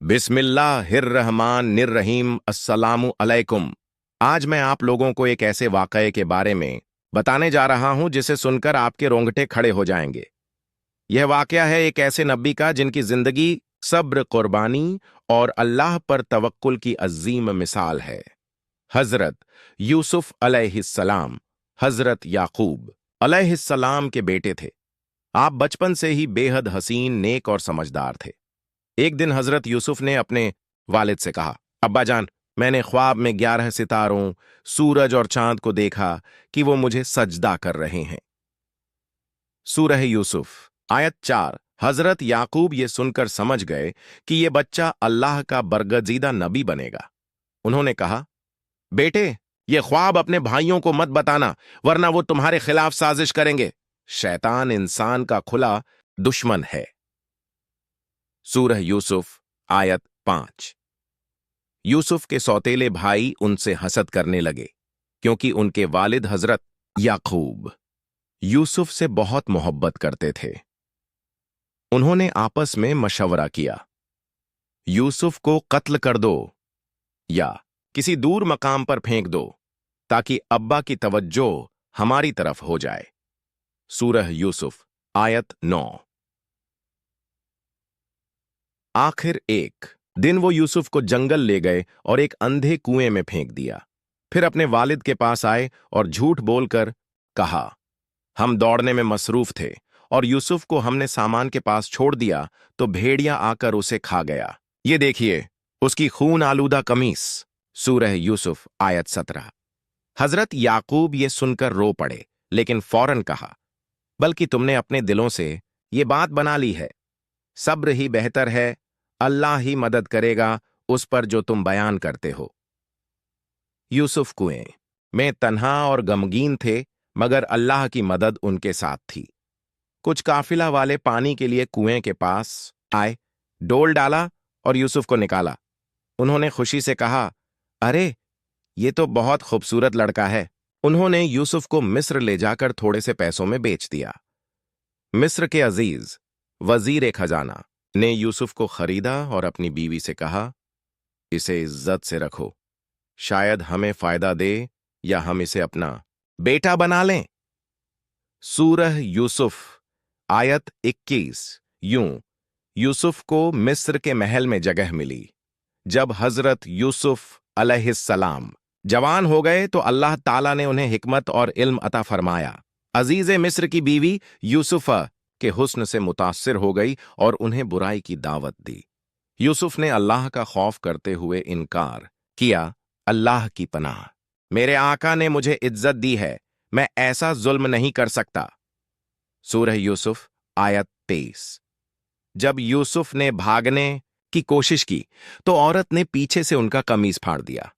बिस्मिल्लाहिर्रहमानिर्रहीम अस्सलामु अलैकुम। आज मैं आप लोगों को एक ऐसे वाक़ये के बारे में बताने जा रहा हूं जिसे सुनकर आपके रोंगटे खड़े हो जाएंगे। यह वाक़या है एक ऐसे नबी का जिनकी जिंदगी सब्र, कुर्बानी और अल्लाह पर तवक्कुल की अजीम मिसाल है। हजरत यूसुफ अलैहिस्सलाम हजरत याकूब अलैहिस्सलाम के बेटे थे। आप बचपन से ही बेहद हसीन, नेक और समझदार थे। एक दिन हजरत यूसुफ ने अपने वालिद से कहा, अब्बा जान, मैंने ख्वाब में 11 सितारों, सूरज और चांद को देखा कि वो मुझे सजदा कर रहे हैं। सूरह यूसुफ आयत 4। हजरत याकूब ये सुनकर समझ गए कि ये बच्चा अल्लाह का बरगजीदा नबी बनेगा। उन्होंने कहा, बेटे, ये ख्वाब अपने भाइयों को मत बताना, वरना वो तुम्हारे खिलाफ साजिश करेंगे। शैतान इंसान का खुला दुश्मन है। सूरह यूसुफ आयत 5। यूसुफ के सौतेले भाई उनसे हसद करने लगे क्योंकि उनके वालिद हजरत याकूब यूसुफ से बहुत मोहब्बत करते थे। उन्होंने आपस में मशवरा किया, यूसुफ को कत्ल कर दो या किसी दूर मकाम पर फेंक दो ताकि अब्बा की तवज्जो हमारी तरफ हो जाए। सूरह यूसुफ आयत 9। आखिर एक दिन वो यूसुफ को जंगल ले गए और एक अंधे कुएं में फेंक दिया। फिर अपने वालिद के पास आए और झूठ बोलकर कहा, हम दौड़ने में मसरूफ थे और यूसुफ को हमने सामान के पास छोड़ दिया तो भेड़िया आकर उसे खा गया। ये देखिए उसकी खून आलूदा कमीज। सूरह यूसुफ आयत 17। हजरत याकूब ये सुनकर रो पड़े, लेकिन फौरन कहा, बल्कि तुमने अपने दिलों से ये बात बना ली है। सब्र ही बेहतर है, अल्लाह ही मदद करेगा उस पर जो तुम बयान करते हो। यूसुफ कुएं में तन्हा और गमगीन थे, मगर अल्लाह की मदद उनके साथ थी। कुछ काफिला वाले पानी के लिए कुएं के पास आए, डोल डाला और यूसुफ को निकाला। उन्होंने खुशी से कहा, अरे, ये तो बहुत खूबसूरत लड़का है। उन्होंने यूसुफ को मिस्र ले जाकर थोड़े से पैसों में बेच दिया। मिस्र के अजीज वजीर खजाना ने यूसुफ को खरीदा और अपनी बीवी से कहा, इसे इज्जत से रखो, शायद हमें फायदा दे या हम इसे अपना बेटा बना लें। सूरह यूसुफ आयत 21। यूं यूसुफ को मिस्र के महल में जगह मिली। जब हजरत यूसुफ अलैहिस्सलाम जवान हो गए तो अल्लाह ताला ने उन्हें हिकमत और इल्म अता फरमाया। अजीज मिस्र की बीवी यूसुफा के हुस्न से मुतासिर हो गई और उन्हें बुराई की दावत दी। यूसुफ ने अल्लाह का खौफ करते हुए इनकार किया, अल्लाह की पनाह, मेरे आका ने मुझे इज्जत दी है, मैं ऐसा जुल्म नहीं कर सकता। सूरह यूसुफ आयत 23। जब यूसुफ ने भागने की कोशिश की तो औरत ने पीछे से उनका कमीज फाड़ दिया।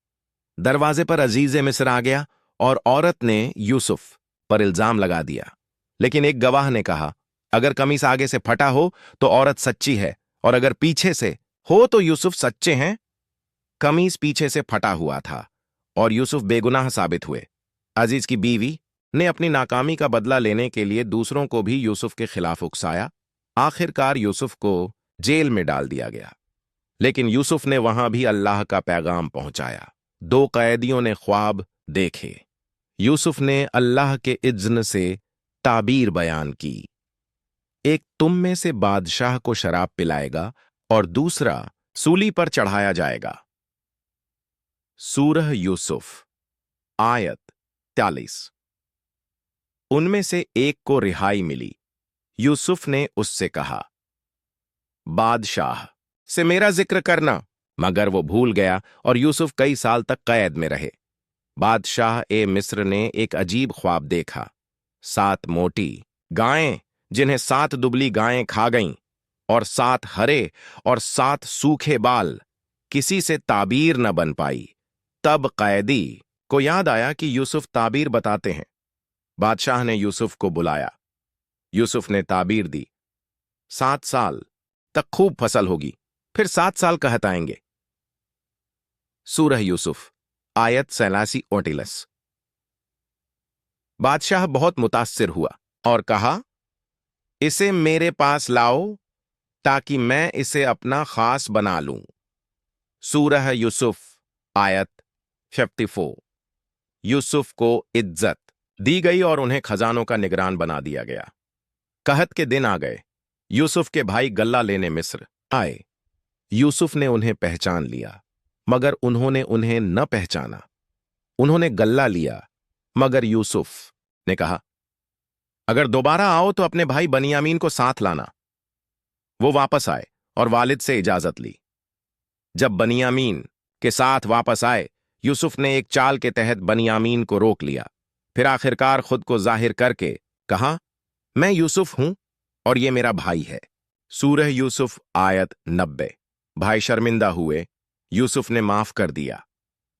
दरवाजे पर अजीज मिस्र आ गया और औरत ने यूसुफ पर इल्जाम लगा दिया, लेकिन एक गवाह ने कहा, अगर कमीज आगे से फटा हो तो औरत सच्ची है और अगर पीछे से हो तो यूसुफ सच्चे हैं। कमीज पीछे से फटा हुआ था और यूसुफ बेगुनाह साबित हुए। अजीज की बीवी ने अपनी नाकामी का बदला लेने के लिए दूसरों को भी यूसुफ के खिलाफ उकसाया। आखिरकार यूसुफ को जेल में डाल दिया गया, लेकिन यूसुफ ने वहां भी अल्लाह का पैगाम पहुंचाया। 2 कैदियों ने ख्वाब देखे। यूसुफ ने अल्लाह के इज्न से ताबीर बयान की। एक तुम में से बादशाह को शराब पिलाएगा और दूसरा सूली पर चढ़ाया जाएगा। सूरह यूसुफ आयत 43। उनमें से एक को रिहाई मिली। यूसुफ ने उससे कहा, बादशाह से मेरा जिक्र करना, मगर वो भूल गया और यूसुफ कई साल तक कैद में रहे। बादशाह ए मिस्र ने एक अजीब ख्वाब देखा। 7 मोटी गायें जिन्हें 7 दुबली गायें खा गईं और 7 हरे और 7 सूखे बाल, किसी से ताबीर न बन पाई। तब कैदी को याद आया कि यूसुफ ताबीर बताते हैं। बादशाह ने यूसुफ को बुलाया। यूसुफ ने ताबीर दी, 7 साल तक खूब फसल होगी, फिर 7 साल कहत आएंगे। सूरह यूसुफ आयत 87-38। बादशाह बहुत मुतासिर हुआ और कहा, इसे मेरे पास लाओ ताकि मैं इसे अपना खास बना लूं। सूरह यूसुफ आयत 54। यूसुफ को इज्जत दी गई और उन्हें खजानों का निगरान बना दिया गया। कहत के दिन आ गए। यूसुफ के भाई गल्ला लेने मिस्र आए। यूसुफ ने उन्हें पहचान लिया, मगर उन्होंने उन्हें न पहचाना। उन्होंने गल्ला लिया, मगर यूसुफ ने कहा, अगर दोबारा आओ तो अपने भाई बनियामीन को साथ लाना। वो वापस आए और वालिद से इजाजत ली। जब बनियामीन के साथ वापस आए, यूसुफ ने एक चाल के तहत बनियामीन को रोक लिया। फिर आखिरकार खुद को जाहिर करके कहा, मैं यूसुफ हूं और ये मेरा भाई है। सूरह यूसुफ आयत 90। भाई शर्मिंदा हुए। यूसुफ ने माफ कर दिया।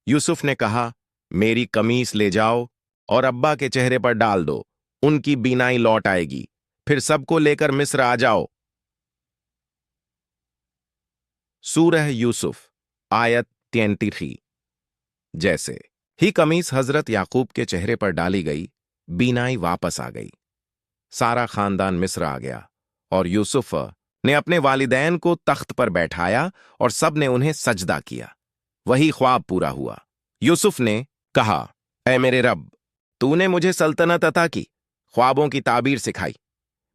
यूसुफ ने कहा, मेरी कमीज ले जाओ और अब्बा के चेहरे पर डाल दो, उनकी बीनाई लौट आएगी। फिर सबको लेकर मिस्र आ जाओ। सूरह यूसुफ आयत 33। जैसे ही कमीज हजरत याकूब के चेहरे पर डाली गई, बीनाई वापस आ गई। सारा खानदान मिस्र आ गया और यूसुफ ने अपने वालिदैन को तख्त पर बैठाया और सब ने उन्हें सजदा किया। वही ख्वाब पूरा हुआ। यूसुफ ने कहा, ऐ मेरे रब, तूने मुझे सल्तनत अता की, ख्वाबों की ताबीर सिखाई,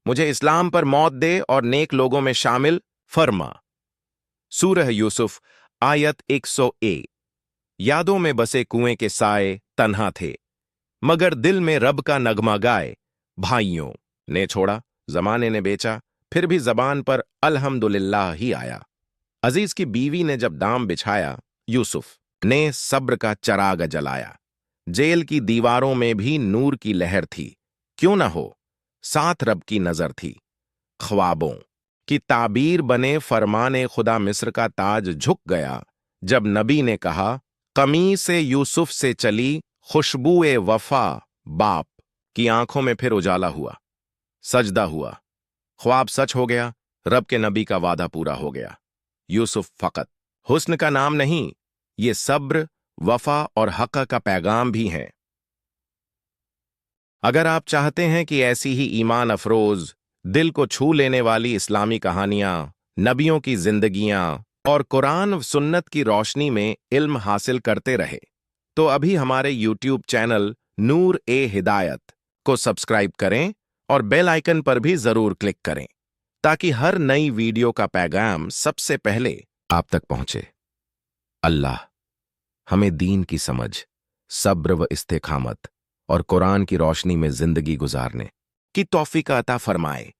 मुझे इस्लाम पर मौत दे और नेक लोगों में शामिल फरमा। सूरह यूसुफ आयत 101। यादों में बसे कुएं के साए तन्हा थे, मगर दिल में रब का नगमा गाए। भाइयों ने छोड़ा, जमाने ने बेचा, फिर भी जबान पर अल्हम्दुलिल्लाह ही आया। अजीज की बीवी ने जब दाम बिछाया, यूसुफ ने सब्र का चराग जलाया। जेल की दीवारों में भी नूर की लहर थी, क्यों ना हो, साथ रब की नजर थी। ख्वाबों की ताबीर बने फरमाने खुदा मिस्र का ताज झुक गया जब नबी ने कहा, कमीज से यूसुफ से चली खुशबुए वफा। बाप की आंखों में फिर उजाला हुआ, सजदा हुआ। ख्वाब सच हो गया, रब के नबी का वादा पूरा हो गया। यूसुफ फकत हुस्न का नाम नहीं, ये सब्र, वफा और हक का पैगाम भी है। अगर आप चाहते हैं कि ऐसी ही ईमान अफरोज, दिल को छू लेने वाली इस्लामी कहानियां, नबियों की जिंदगियां और कुरान सुन्नत की रोशनी में इल्म हासिल करते रहे, तो अभी हमारे यूट्यूब चैनल नूर ए हिदायत को सब्सक्राइब करें और बेल आइकन पर भी जरूर क्लिक करें, ताकि हर नई वीडियो का पैगाम सबसे पहले आप तक पहुंचे। अल्लाह हमें दीन की समझ, सब्र व इस्तेकामत और कुरान की रोशनी में जिंदगी गुजारने की तौफीक अता फरमाए।